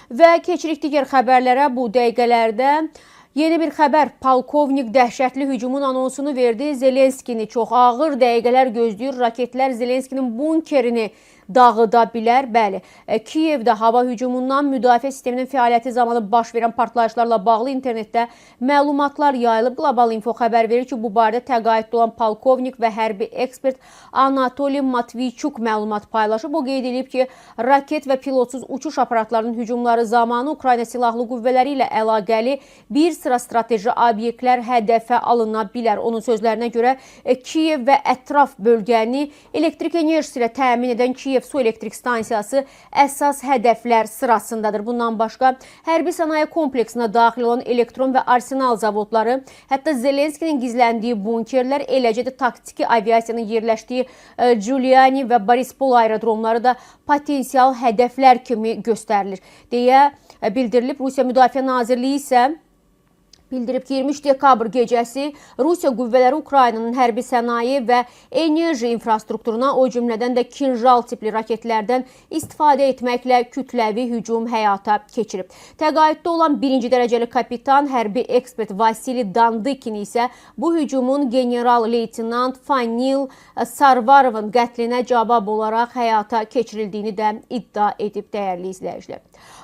Və keçirik digər xəbərlərə. Bu dəqiqələrdə yeni bir xəbər. Polkovnik dəhşətli hücumun anonsunu verdi. Zelenskini çox ağır dəqiqələr gözləyir. Raketlər Zelenskinin bunkerini dağıda bilər. Bəli, Kiyevdə hava hücumundan müdafiə sisteminin fəaliyyəti zamanı baş verən partlayışlarla bağlı internetdə məlumatlar yayılıb. Qlobal Info xəbər verir ki, bu barədə təqaüddə olan polkovnik və hərbi ekspert Anatoliy Matviçuk məlumat paylaşıb. O qeyd edib ki, raket və pilotsuz uçuş aparatlarının hücumları zamanı Ukrayna silahlı qüvvələri ilə əlaqəli bir sıra strateji obyektlər hədəfə alına bilər. Onun sözlərinə görə Kiyev və ətraf bölgəni elektrik enerjisi ilə təmin edən Kiyev su elektrik stansiyası əsas hədəflər sırasındadır. Bundan başqa hərbi sənaye kompleksinə daxil olan elektron və arsenal zavodları, hətta Zelenskinin gizləndiyi bunkerlər, eləcə də taktiki aviasiyanın yerləşdiyi Giuliani və Borispol aerodromları da potensial hədəflər kimi göstərilir deyə bildirilib. Rusiya Müdafiə Nazirliyi isə bildirib ki, 23 dekabr gecəsi Rusiya qüvvələri Ukraynanın hərbi sənaye və enerji infrastrukturuna, o cümlədən də Kinjal tipli raketlərdən istifadə etməklə kütləvi hücum həyata keçirib. Təqaüddə olan 1-ci dərəcəli kapitan, hərbi ekspert Vasili Dandikin isə bu hücumun general-leytenant Fanil Sarvarovun qətlinə cavab olaraq həyata keçirildiyini də iddia edib, dəyərli izləyicilər.